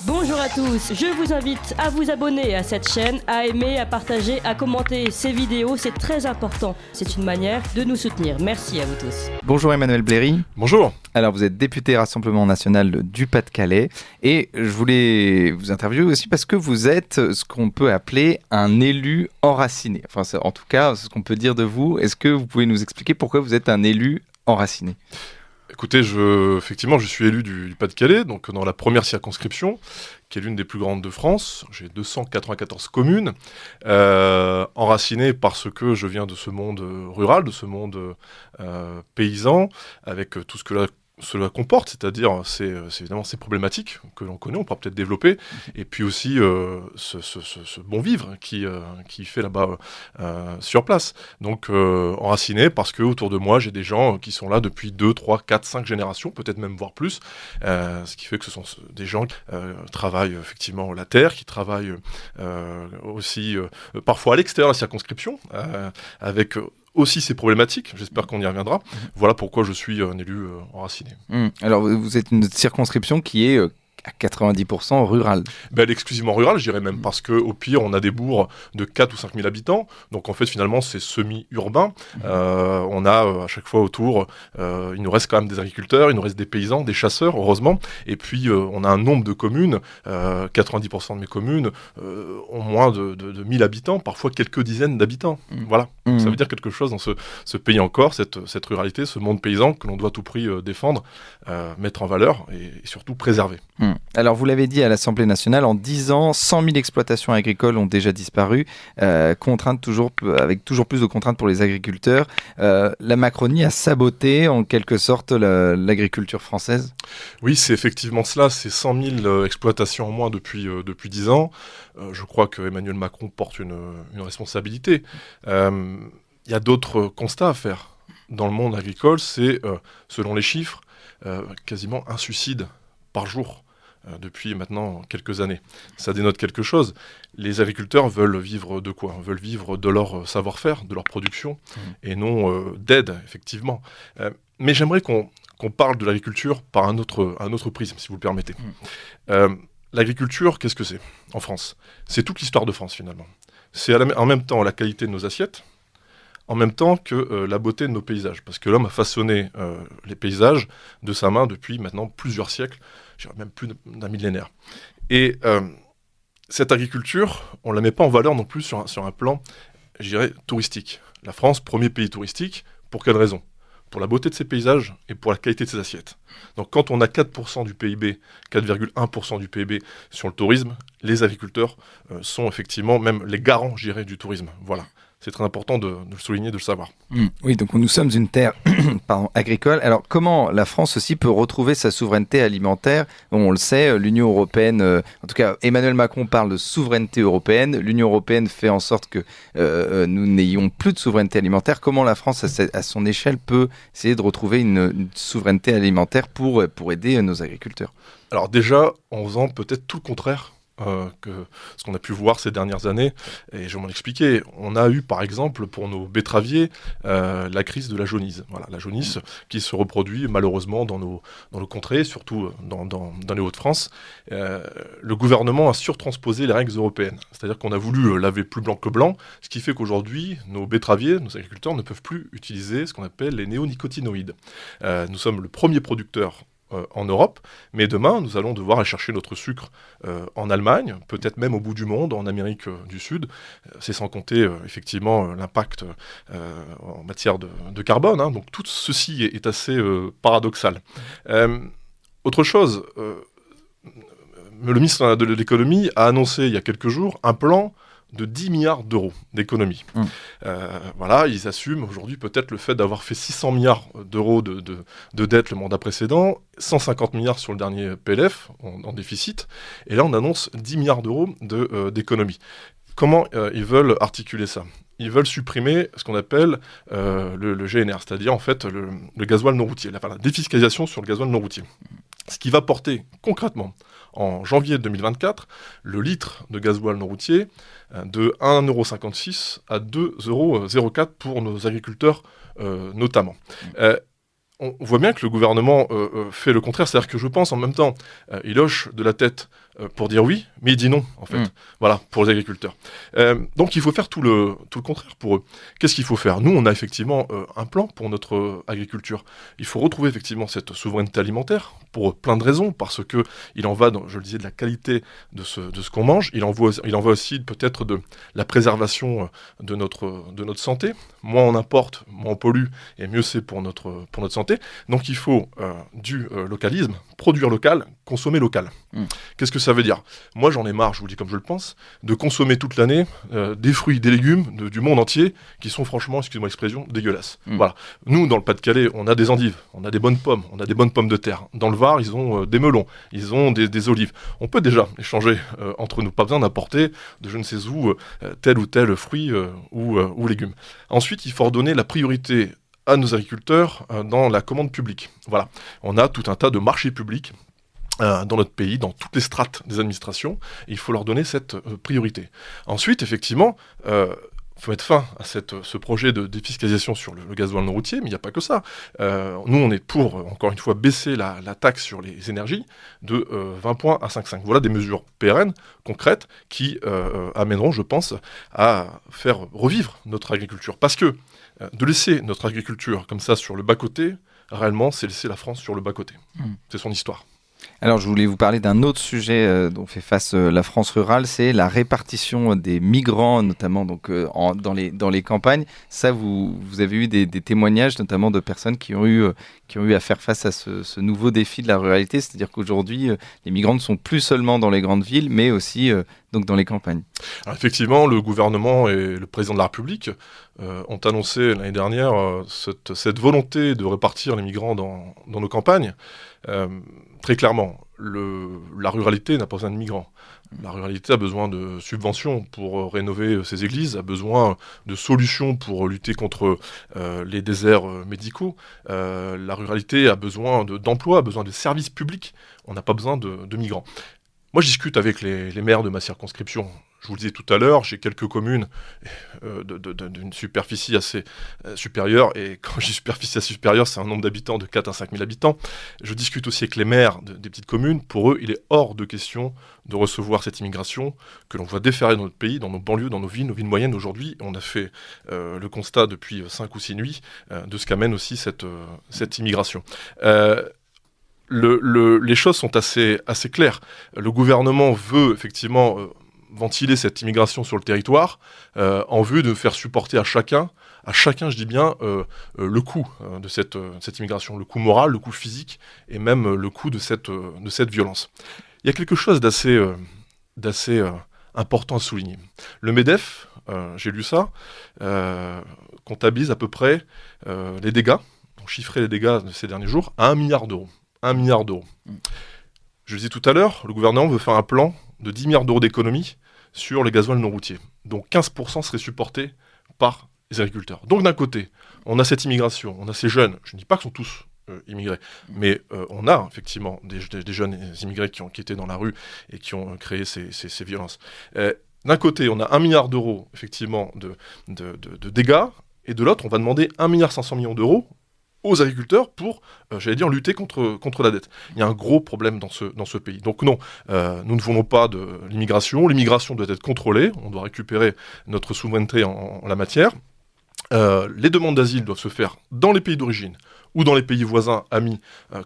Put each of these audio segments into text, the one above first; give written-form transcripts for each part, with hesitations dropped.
Bonjour à tous, je vous invite à vous abonner à cette chaîne, à aimer, à partager, à commenter ces vidéos, c'est très important. C'est une manière de nous soutenir. Merci à vous tous. Bonjour Emmanuel Bléry. Bonjour. Alors vous êtes député Rassemblement National du Pas-de-Calais et je voulais vous interviewer aussi parce que vous êtes ce qu'on peut appeler un élu enraciné. Enfin en tout cas, c'est ce qu'on peut dire de vous. Est-ce que vous pouvez nous expliquer pourquoi vous êtes un élu enraciné ? Écoutez, effectivement, je suis élu du Pas-de-Calais, donc dans la première circonscription, qui est l'une des plus grandes de France. J'ai 294 communes, enracinées parce que je viens de ce monde rural, de ce monde paysan, avec tout ce que cela comporte, c'est-à-dire c'est évidemment ces problématiques que l'on connaît, on pourra peut-être développer, et puis aussi ce bon vivre qui fait là-bas sur place. Donc enraciné parce que autour de moi j'ai des gens qui sont là depuis 2, 3, 4, 5 générations, peut-être même voire plus, ce qui fait que ce sont des gens qui travaillent effectivement la terre, qui travaillent aussi parfois à l'extérieur de la circonscription, avec aussi ces problématiques, j'espère qu'on y reviendra. Voilà pourquoi je suis un élu enraciné. Alors vous êtes une circonscription qui est à 90% rurale. Elle est exclusivement rurale, je dirais même, parce qu'au pire, on a des bourgs de 4 ou 5 000 habitants, donc en fait, finalement, c'est semi-urbain. On a à chaque fois autour, il nous reste quand même des agriculteurs, il nous reste des paysans, des chasseurs, heureusement, et puis on a un nombre de communes, 90% de mes communes ont moins de 1000 habitants, parfois quelques dizaines d'habitants. Voilà, donc, ça veut dire quelque chose dans ce pays encore, cette ruralité, ce monde paysan que l'on doit à tout prix défendre, mettre en valeur et surtout préserver. Alors vous l'avez dit à l'Assemblée nationale, en 10 ans, 100 000 exploitations agricoles ont déjà disparu, avec toujours plus de contraintes pour les agriculteurs. La Macronie a saboté en quelque sorte l'agriculture française. Oui, c'est effectivement cela, c'est 100 000 exploitations en moins depuis 10 ans. Je crois que Emmanuel Macron porte une responsabilité. Il y a d'autres constats à faire. Dans le monde agricole, c'est, selon les chiffres, quasiment un suicide par jour. Depuis maintenant quelques années. Ça dénote quelque chose. Les agriculteurs veulent vivre de quoi ? Veulent vivre de leur savoir-faire, de leur production, et non d'aide, effectivement. Mais j'aimerais qu'on parle de l'agriculture par un autre prisme, si vous le permettez. L'agriculture, qu'est-ce que c'est en France ? C'est toute l'histoire de France, finalement. C'est en même temps la qualité de nos assiettes, en même temps que la beauté de nos paysages. Parce que l'homme a façonné les paysages de sa main depuis maintenant plusieurs siècles, je dirais même plus d'un millénaire. Et cette agriculture, on ne la met pas en valeur non plus sur un plan, je dirais, touristique. La France, premier pays touristique, pour quelle raison ? Pour la beauté de ses paysages et pour la qualité de ses assiettes. Donc quand on a 4% du PIB, 4,1% du PIB sur le tourisme, les agriculteurs sont effectivement même les garants, je dirais, du tourisme. Voilà. C'est très important de le souligner, de le savoir. Oui, donc nous sommes une terre agricole. Alors comment la France aussi peut retrouver sa souveraineté alimentaire ? On le sait, l'Union européenne, en tout cas Emmanuel Macron parle de souveraineté européenne. L'Union européenne fait en sorte que nous n'ayons plus de souveraineté alimentaire. Comment la France, à son échelle, peut essayer de retrouver une souveraineté alimentaire pour aider nos agriculteurs ? Alors déjà, en faisant peut-être tout le contraire que ce qu'on a pu voir ces dernières années, et je vais m'en expliquer. On a eu par exemple pour nos betteraviers la crise de la jaunisse. Voilà, la jaunisse qui se reproduit malheureusement dans nos contrées, surtout dans les Hauts-de-France. Le gouvernement a surtransposé les règles européennes, c'est-à-dire qu'on a voulu laver plus blanc que blanc, ce qui fait qu'aujourd'hui nos betteraviers, nos agriculteurs ne peuvent plus utiliser ce qu'on appelle les néonicotinoïdes. Nous sommes le premier producteur en Europe, mais demain nous allons devoir aller chercher notre sucre en Allemagne, peut-être même au bout du monde, en Amérique du Sud. C'est sans compter effectivement l'impact en matière de carbone, hein. Donc tout ceci est assez paradoxal. Autre chose, le ministre de l'économie a annoncé il y a quelques jours un plan de 10 milliards d'euros d'économie. Voilà, ils assument aujourd'hui peut-être le fait d'avoir fait 600 milliards d'euros de dette le mandat précédent, 150 milliards sur le dernier PLF en déficit, et là on annonce 10 milliards d'euros d'économie. Comment ils veulent articuler ça ? Ils veulent supprimer ce qu'on appelle le GNR, c'est-à-dire en fait le gasoil non routier, la défiscalisation sur le gasoil non routier. Ce qui va porter concrètement en janvier 2024 le litre de gasoil non routier de 1,56 € à 2,04 € pour nos agriculteurs notamment. on voit bien que le gouvernement fait le contraire. C'est-à-dire que je pense en même temps, il hoche de la tête pour dire oui, mais il dit non, en fait. Voilà, pour les agriculteurs. Donc il faut faire tout le contraire pour eux. Qu'est-ce qu'il faut faire ? Nous, on a effectivement un plan pour notre agriculture. Il faut retrouver effectivement cette souveraineté alimentaire pour plein de raisons, parce que il en va, je le disais, de la qualité de ce qu'on mange. Il en va aussi peut-être de la préservation de notre santé. Moins on importe, moins on pollue, et mieux c'est pour notre santé. Donc il faut du localisme, produire local, consommer local. Qu'est-ce que ça veut dire ? Moi j'en ai marre, je vous le dis comme je le pense, de consommer toute l'année des fruits, des légumes du monde entier qui sont franchement, excusez-moi l'expression, dégueulasses. Voilà. Nous, dans le Pas-de-Calais, on a des endives, on a des bonnes pommes, on a des bonnes pommes de terre. Dans le Var, ils ont des melons, ils ont des olives. On peut déjà échanger entre nous, pas besoin d'apporter de je ne sais où tel ou tel fruit ou légumes. Ensuite, il faut redonner la priorité à nos agriculteurs dans la commande publique. Voilà. On a tout un tas de marchés publics dans notre pays, dans toutes les strates des administrations, et il faut leur donner cette priorité. Ensuite, effectivement, il faut mettre fin à ce projet de défiscalisation sur le gasoil non routier, mais il n'y a pas que ça. Nous, on est pour, encore une fois, baisser la taxe sur les énergies de 20 points à 5,5. Voilà des mesures pérennes, concrètes, qui amèneront, je pense, à faire revivre notre agriculture. Parce que de laisser notre agriculture comme ça sur le bas-côté, réellement, c'est laisser la France sur le bas-côté. C'est son histoire. Alors, je voulais vous parler d'un autre sujet dont fait face la France rurale, c'est la répartition des migrants, notamment donc, dans les campagnes. Ça, vous avez eu des témoignages, notamment de personnes qui ont eu à faire face à ce nouveau défi de la ruralité, c'est-à-dire qu'aujourd'hui, les migrants ne sont plus seulement dans les grandes villes, mais aussi donc dans les campagnes. Alors, effectivement, le gouvernement et le président de la République ont annoncé l'année dernière cette volonté de répartir les migrants dans nos campagnes. Très clairement, la ruralité n'a pas besoin de migrants. La ruralité a besoin de subventions pour rénover ses églises, a besoin de solutions pour lutter contre les déserts médicaux. La ruralité a besoin d'emplois, a besoin de services publics. On n'a pas besoin de migrants. Moi, je discute avec les maires de ma circonscription. Je vous le disais tout à l'heure, j'ai quelques communes d'une superficie assez supérieure. Et quand je dis superficie assez supérieure, c'est un nombre d'habitants de 4 à 5 000 habitants. Je discute aussi avec les maires des petites communes. Pour eux, il est hors de question de recevoir cette immigration que l'on voit déferler dans notre pays, dans nos banlieues, dans nos villes moyennes. Aujourd'hui, on a fait le constat depuis 5 ou 6 nuits de ce qu'amène aussi cette immigration. Les choses sont assez claires. Le gouvernement veut effectivement ventiler cette immigration sur le territoire en vue de faire supporter à chacun, je dis bien, le coût de cette immigration, le coût moral, le coût physique et même le coût de cette violence. Il y a quelque chose d'assez important à souligner. Le MEDEF, j'ai lu ça, comptabilise à peu près les dégâts, chiffrer les dégâts de ces derniers jours, à 1 milliard d'euros. 1 milliard d'euros. Je le disais tout à l'heure, le gouvernement veut faire un plan de 10 milliards d'euros d'économie sur les gasoils non routiers. Donc 15% seraient supportés par les agriculteurs. Donc d'un côté, on a cette immigration, on a ces jeunes, je ne dis pas qu'ils sont tous immigrés, mais on a effectivement des jeunes immigrés qui étaient dans la rue et qui ont créé ces violences. D'un côté, on a 1 milliard d'euros effectivement de dégâts, et de l'autre, on va demander 1,5 milliard d'euros aux agriculteurs pour, lutter contre la dette. Il y a un gros problème dans ce pays. Donc non, nous ne voulons pas de l'immigration. L'immigration doit être contrôlée. On doit récupérer notre souveraineté en la matière. Les demandes d'asile doivent se faire dans les pays d'origine ou dans les pays voisins, amis,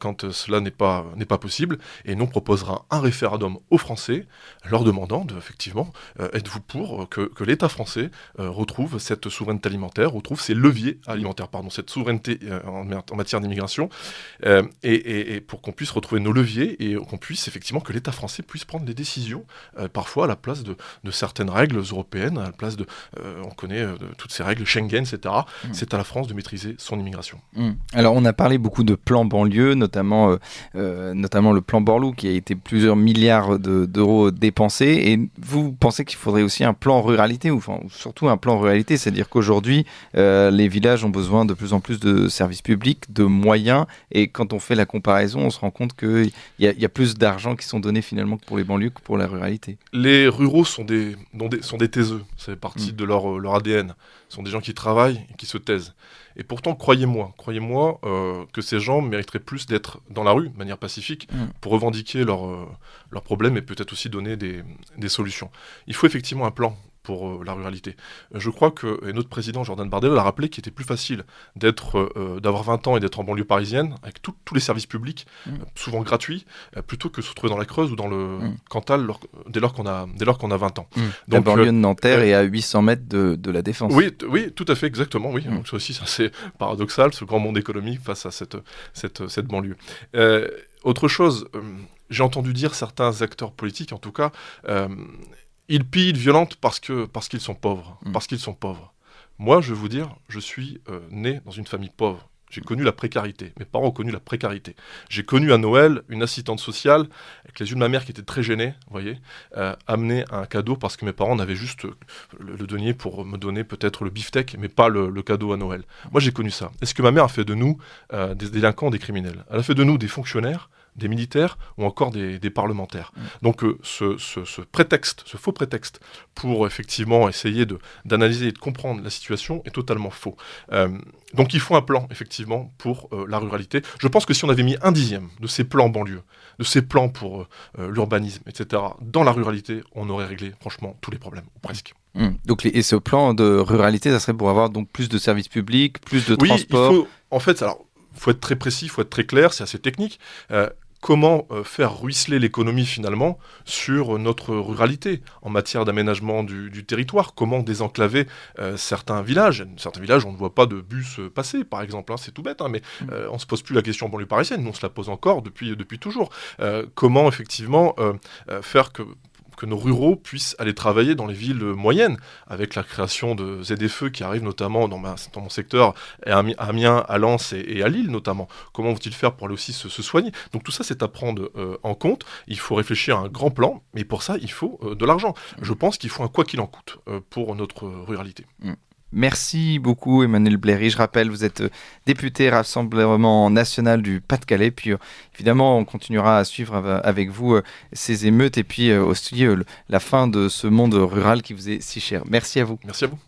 quand cela n'est pas possible. Et nous, on proposera un référendum aux Français, leur demandant, effectivement, êtes-vous pour que l'État français retrouve cette souveraineté alimentaire, retrouve ses leviers alimentaires, cette souveraineté en matière d'immigration, et pour qu'on puisse retrouver nos leviers et qu'on puisse, effectivement, que l'État français puisse prendre des décisions, parfois à la place de certaines règles européennes, à la place on connaît toutes ces règles, Schengen, etc. C'est à la France de maîtriser son immigration. Alors, on a parlé beaucoup de plans banlieue, notamment le plan Borloo, qui a été plusieurs milliards d'euros dépensés. Et vous pensez qu'il faudrait aussi un plan ruralité, ou surtout un plan ruralité, c'est-à-dire qu'aujourd'hui, les villages ont besoin de plus en plus de services publics, de moyens. Et quand on fait la comparaison, on se rend compte qu'il y a plus d'argent qui sont donnés finalement que pour les banlieues que pour la ruralité. Les ruraux sont des taiseux, ça fait partie de leur ADN. Ce sont des gens qui travaillent et qui se taisent. Et pourtant, croyez-moi que ces gens mériteraient plus d'être dans la rue, de manière pacifique, pour revendiquer leurs problèmes et peut-être aussi donner des solutions. Il faut effectivement un plan pour la ruralité. Je crois que, et notre président Jordan Bardella l'a rappelé, qu'il était plus facile d'avoir 20 ans et d'être en banlieue parisienne, avec tous les services publics, souvent gratuits, plutôt que se retrouver dans la Creuse ou dans le Cantal dès lors qu'on a 20 ans. Donc, la banlieue de Nanterre est à 800 mètres de la Défense. Oui, tout à fait, exactement. Oui. Donc ça aussi, c'est assez paradoxal, ce grand monde économique face à cette banlieue. Autre chose, j'ai entendu dire certains acteurs politiques, en tout cas, ils pillent de violente parce qu'ils sont pauvres. Parce qu'ils sont pauvres. Moi, je vais vous dire, je suis né dans une famille pauvre. J'ai connu la précarité. Mes parents ont connu la précarité. J'ai connu à Noël une assistante sociale, avec les yeux de ma mère qui était très gênée, vous voyez, amener un cadeau parce que mes parents n'avaient juste le denier pour me donner peut-être le beefsteak, mais pas le cadeau à Noël. Moi, j'ai connu ça. Est-ce que ma mère a fait de nous des délinquants, des criminels? Elle a fait de nous des fonctionnaires, des militaires ou encore des parlementaires. Donc ce faux prétexte pour effectivement essayer d'analyser et de comprendre la situation est totalement faux. Donc il faut un plan effectivement pour la ruralité. Je pense que si on avait mis 1/10 de ces plans banlieue, de ces plans pour l'urbanisme, etc., dans la ruralité, on aurait réglé franchement tous les problèmes, ou presque. Donc, et ce plan de ruralité, ça serait pour avoir donc plus de services publics, plus de transport. Il faut, en fait, alors, faut être très précis, il faut être très clair, c'est assez technique. Comment faire ruisseler l'économie finalement sur notre ruralité en matière d'aménagement du territoire? Comment désenclaver certains villages? Certains villages, on ne voit pas de bus passer, par exemple. C'est tout bête, mais on ne se pose plus la question en banlieue parisienne. Nous, on se la pose encore depuis toujours. Comment effectivement faire que nos ruraux puissent aller travailler dans les villes moyennes, avec la création de ZFE qui arrive notamment dans mon secteur, à Amiens, à Lens et à Lille notamment. Comment vont-ils faire pour aller aussi se soigner? Donc tout ça, c'est à prendre en compte. Il faut réfléchir à un grand plan, mais pour ça, il faut de l'argent. Je pense qu'il faut un quoi qu'il en coûte pour notre ruralité. Merci beaucoup Emmanuel Bléry. Je rappelle, vous êtes député Rassemblement National du Pas-de-Calais. Puis évidemment, on continuera à suivre avec vous ces émeutes et puis aussi la fin de ce monde rural qui vous est si cher. Merci à vous. Merci à vous.